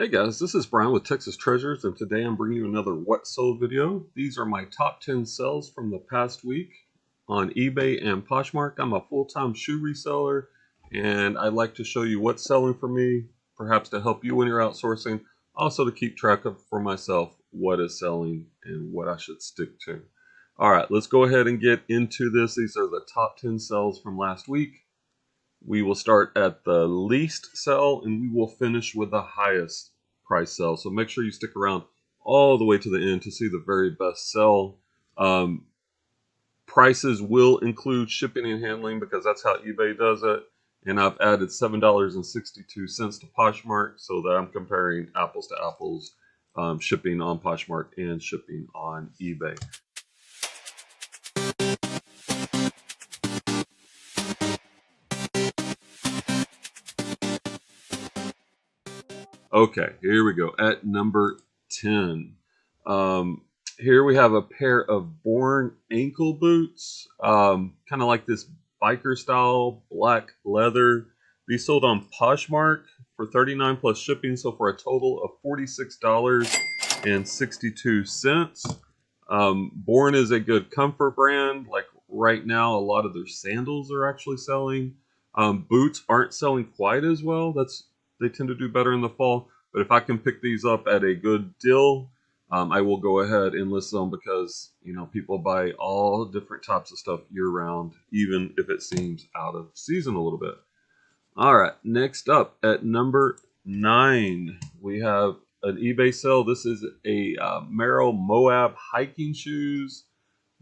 Hey guys, this is Brian with Texas Treasures, and today I'm bringing you another What Sold video. These are my top 10 sales from the past week on eBay and Poshmark. I'm a full-time shoe reseller, and I like to show you what's selling for me, perhaps to help you when you're outsourcing, also to keep track of for myself what is selling and what I should stick to. All right, let's go ahead and get into this. These are the top 10 sales from last week. We will start at the least sell and we will finish with the highest price sell. So make sure you stick around all the way to the end to see the very best sell. Prices will include shipping and handling because that's how eBay does it. And I've added $7.62 to Poshmark so that I'm comparing apples to apples, shipping on Poshmark and shipping on eBay. Okay, here we go. At number 10. Here we have a pair of Born ankle boots. Kind of like this biker style, black leather. These sold on Poshmark for $39 plus shipping, so for a total of $46.62. Born is a good comfort brand. Like right now, a lot of their sandals are actually selling. Boots aren't selling quite as well. They tend to do better in the fall, but if I can pick these up at a good deal, I will go ahead and list them because, you know, people buy all different types of stuff year round, even if it seems out of season a little bit. All right, next up at number 9, we have an eBay sale. This is a Merrell Moab hiking shoes,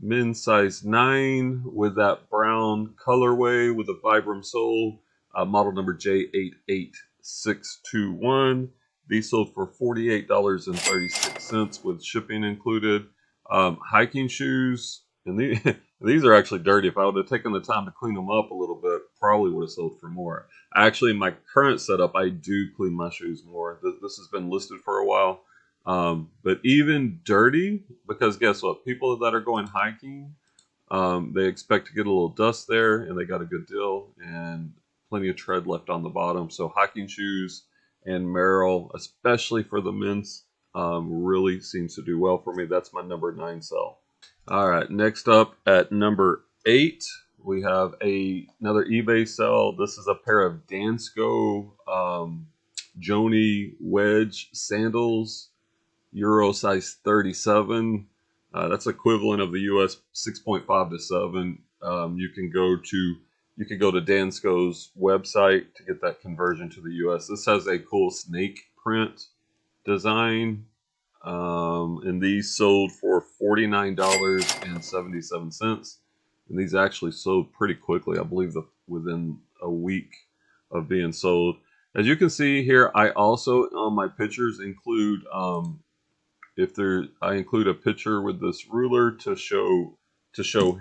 men's size 9 with that brown colorway with a Vibram sole, model number J88621. These sold for $48.36 with shipping included. Hiking shoes, and these are actually dirty. If I would have taken the time to clean them up a little bit, probably would have sold for more. Actually, in my current setup, I do clean my shoes more. This has been listed for a while. But even dirty, because guess what? People that are going hiking, they expect to get a little dust there, and they got a good deal and plenty of tread left on the bottom. So hiking shoes and Merrell, especially for the men's, really seems to do well for me. That's my number 9 sell. All right, next up at number 8, we have another eBay sell. This is a pair of Dansko Joanie Wedge sandals, Euro size 37. That's equivalent of the US 6.5 to 7. You can go to Dansko's website to get that conversion to the US. This has a cool snake print design, and these sold for $49.77. And these actually sold pretty quickly. I believe within a week of being sold. As you can see here, I also on my pictures include I include a picture with this ruler to show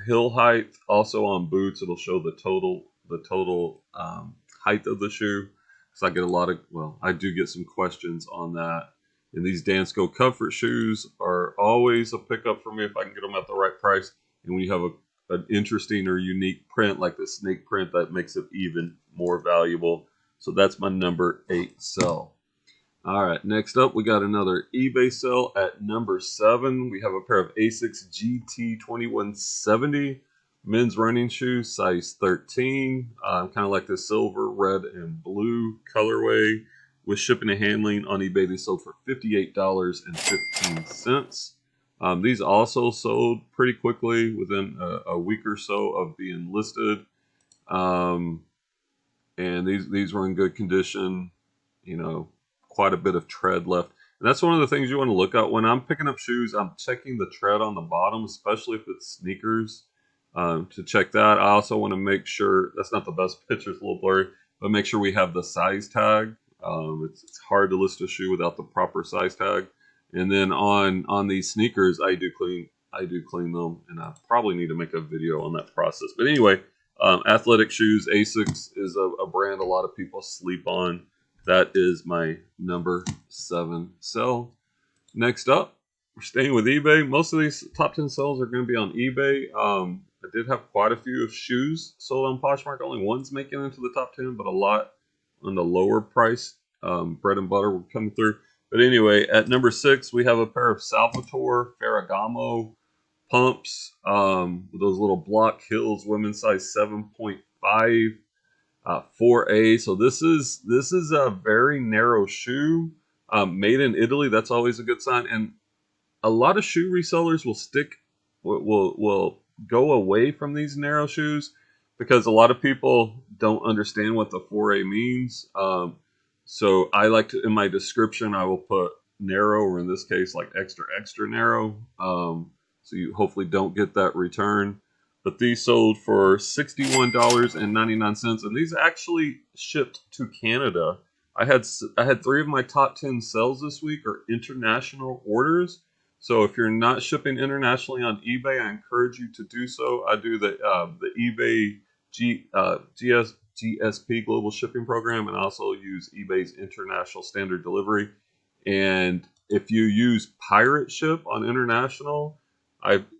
hill height. Also on boots, it'll show the total height of the shoe. So I get I do get some questions on that. And these Dansko comfort shoes are always a pickup for me if I can get them at the right price. And when you have an interesting or unique print like the snake print, that makes it even more valuable. So that's my number 8 sell. All right, next up, we got another eBay sale at number 7. We have a pair of Asics GT2170 men's running shoes, size 13. Kind of like the silver, red, and blue colorway. With shipping and handling on eBay, they sold for $58.15. These also sold pretty quickly within a week or so of being listed. And these were in good condition, you know, quite a bit of tread left. And that's one of the things you want to look at when I'm picking up shoes. I'm checking the tread on the bottom, especially if it's sneakers, to check that. I also want to make sure, that's not the best picture, it's a little blurry, but make sure we have the size tag. It's hard to list a shoe without the proper size tag. And then on these sneakers, I do clean them, and I probably need to make a video on that process. But anyway, athletic shoes, Asics is a brand a lot of people sleep on. That is my number 7 sell. Next up, we're staying with eBay. Most of these top 10 sells are going to be on eBay. I did have quite a few of shoes sold on Poshmark. Only one's making it into the top 10, but a lot on the lower price bread and butter were coming through. But anyway, at number 6, we have a pair of Salvatore Ferragamo pumps with those little block heels, women's size 7.5, 4A. So this is a very narrow shoe, made in Italy. That's always a good sign. And a lot of shoe resellers will go away from these narrow shoes because a lot of people don't understand what the 4A means. So I like to, in my description, I will put narrow, or in this case, like extra, extra narrow. So you hopefully don't get that return. But these sold for $61.99, and these actually shipped to Canada. I had 3 of my top 10 sales this week are international orders. So if you're not shipping internationally on eBay, I encourage you to do so. I do the eBay GSP Global Shipping Program, and I also use eBay's International Standard Delivery. And if you use Pirate Ship on international,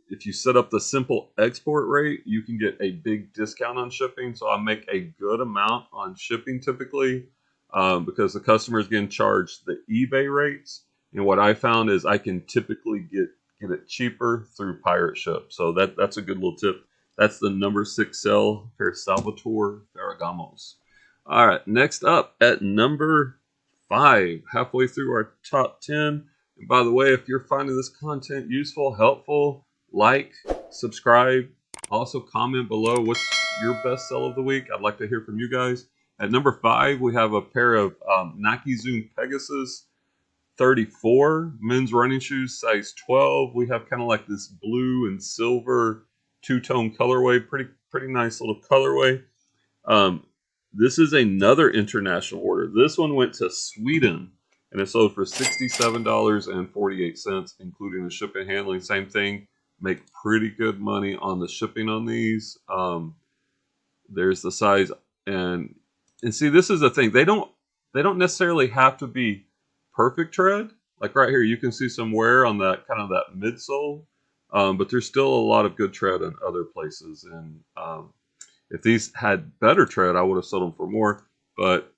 if you set up the simple export rate, you can get a big discount on shipping. So I make a good amount on shipping typically because the customer is getting charged the eBay rates. And what I found is I can typically get it cheaper through Pirate Ship. So that's a good little tip. That's the number 6 sell, pair of Salvatore Ferragamos. All right, next up at number 5, halfway through our top 10. And by the way, if you're finding this content useful, helpful, like, subscribe, also comment below what's your best sell of the week. I'd like to hear from you guys. At number 5, we have a pair of Nike Zoom Pegasus 34 men's running shoes, size 12. We have kind of like this blue and silver two-tone colorway, pretty nice little colorway. This is another international order. This one went to Sweden, and it sold for $67.48, including the shipping and handling. Same thing, make pretty good money on the shipping on these. There's the size, and see, this is the thing. They don't necessarily have to be perfect tread. Like right here, you can see some wear on that kind of that midsole, but there's still a lot of good tread in other places. And if these had better tread, I would have sold them for more. But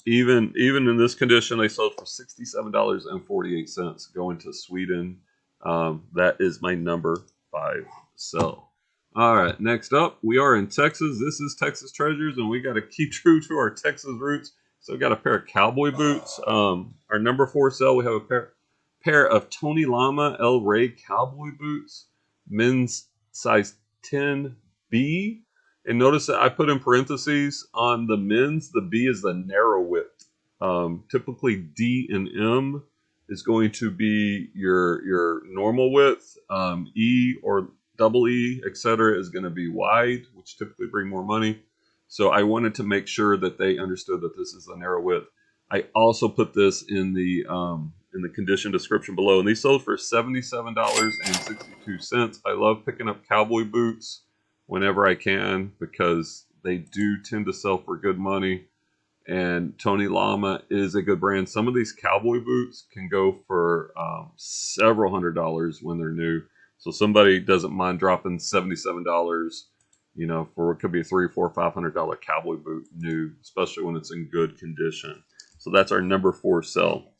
even in this condition, they sold for $67.48 going to Sweden. That is my number 5 sell. All right, next up, we are in Texas. This is Texas Treasures, and we got to keep true to our Texas roots. So we got a pair of cowboy boots. Our number 4 sell, we have a pair of Tony Lama El Rey cowboy boots, men's size 10B. And notice that I put in parentheses on the men's, the B is the narrow width. Typically D and M is going to be your normal width. E or double E, etc. is going to be wide, which typically bring more money. So I wanted to make sure that they understood that this is a narrow width. I also put this in the condition description below, and these sold for $77.62. I love picking up cowboy boots whenever I can because they do tend to sell for good money, and Tony Lama is a good brand. Some of these cowboy boots can go for several $100s when they're new. So somebody doesn't mind dropping $77, for what could be a $300, $400, $500 cowboy boot new, especially when it's in good condition. So that's our number 4 sell.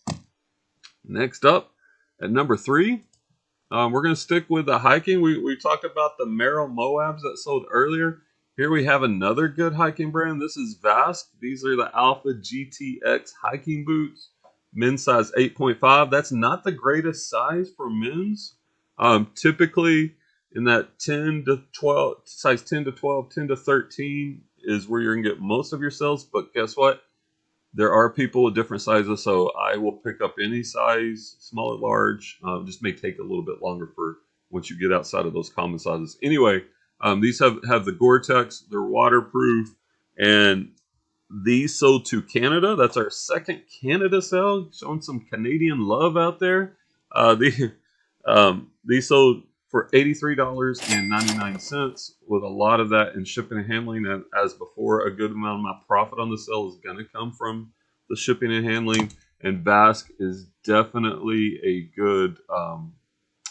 Next up, at number 3, we're going to stick with the hiking. We talked about the Merrell Moabs that sold earlier. Here we have another good hiking brand. This is Vasque. These are the Alpha GTX hiking boots. Men's size 8.5. That's not the greatest size for men's. Typically in that 10 to 12, size 10 to 12, 10 to 13 is where you're going to get most of your sales. But guess what? There are people with different sizes, so I will pick up any size, small or large. Just may take a little bit longer for once you get outside of those common sizes. Anyway, these have the Gore-Tex. They're waterproof, and these sold to Canada. That's our second Canada sale, showing some Canadian love out there. These sold for $83.99, with a lot of that in shipping and handling. And as before, a good amount of my profit on the sale is going to come from the shipping and handling. And Vasque is definitely a good,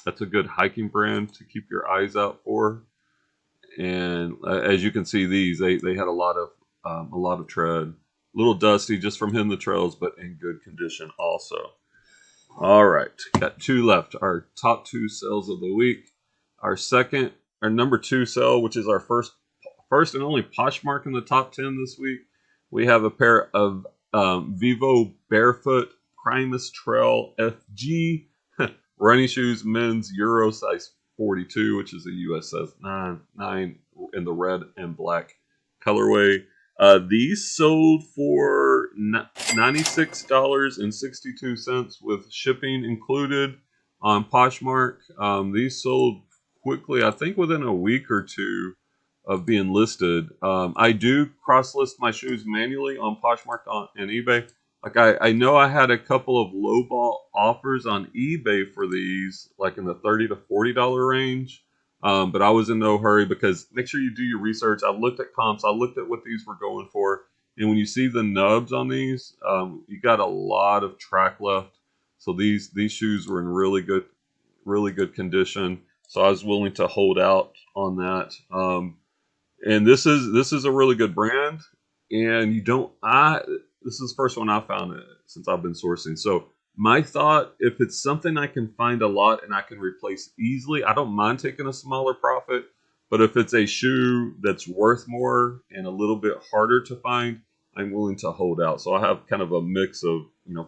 that's a good hiking brand to keep your eyes out for. And as you can see, these they had a lot of tread, a little dusty just from hitting the trails, but in good condition also. All right, got two left. Our top two sales of the week. Our number two sale, which is our first and only Poshmark in the top 10 this week. We have a pair of Vivobarefoot Primus Trail FG running shoes, men's Euro size 42, which is a US size 9 in the red and black colorway. These sold for $96.62 with shipping included on Poshmark. These sold quickly, I think within a week or two of being listed. I do cross list my shoes manually on Poshmark and eBay. Like I know I had a couple of lowball offers on eBay for these, like in the $30 to $40 range. But I was in no hurry because make sure you do your research. I looked at comps. I looked at what these were going for. And when you see the nubs on these, you got a lot of track left. So these shoes were in really good condition. So I was willing to hold out on that. And this is a really good brand. And this is the first one I found it since I've been sourcing. So my thought, if it's something I can find a lot and I can replace easily, I don't mind taking a smaller profit. But if it's a shoe that's worth more and a little bit harder to find, I'm willing to hold out. So I have kind of a mix of,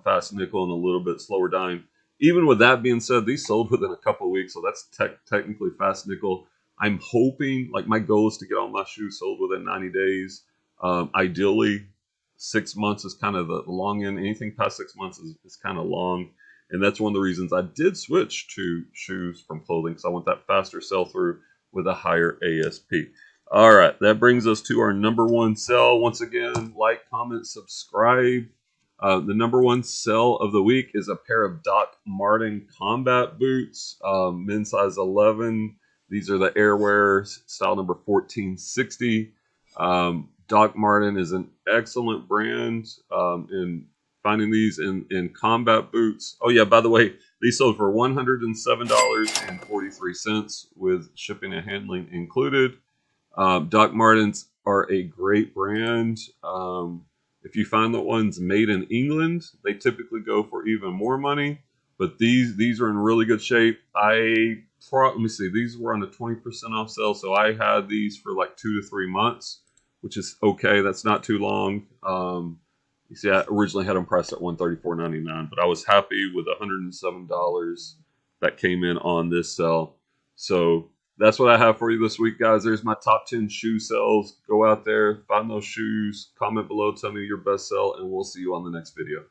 fast nickel and a little bit slower dime. Even with that being said, these sold within a couple of weeks. So that's technically fast nickel. I'm hoping, like my goal is to get all my shoes sold within 90 days. Ideally, 6 months is kind of the long end. Anything past 6 months is kind of long. And that's one of the reasons I did switch to shoes from clothing, because I want that faster sell through with a higher ASP. All right, that brings us to our number one sell. Once again, like, comment, subscribe. The number one sell of the week is a pair of Doc Marten combat boots, men's size 11. These are the Airwear, style number 1460. Doc Marten is an excellent brand in finding these in combat boots. Oh yeah, by the way, these sold for $107.43 with shipping and handling included. Doc Martens are a great brand. If you find the ones made in England, they typically go for even more money. But these are in really good shape. Let me see. These were on a 20% off sale, so I had these for like 2 to 3 months, which is okay. That's not too long. You see, I originally had them priced at $134.99, but I was happy with $107 that came in on this sale. So that's what I have for you this week, guys. There's my top 10 shoe sales. Go out there, find those shoes, comment below, tell me your best sell, and we'll see you on the next video.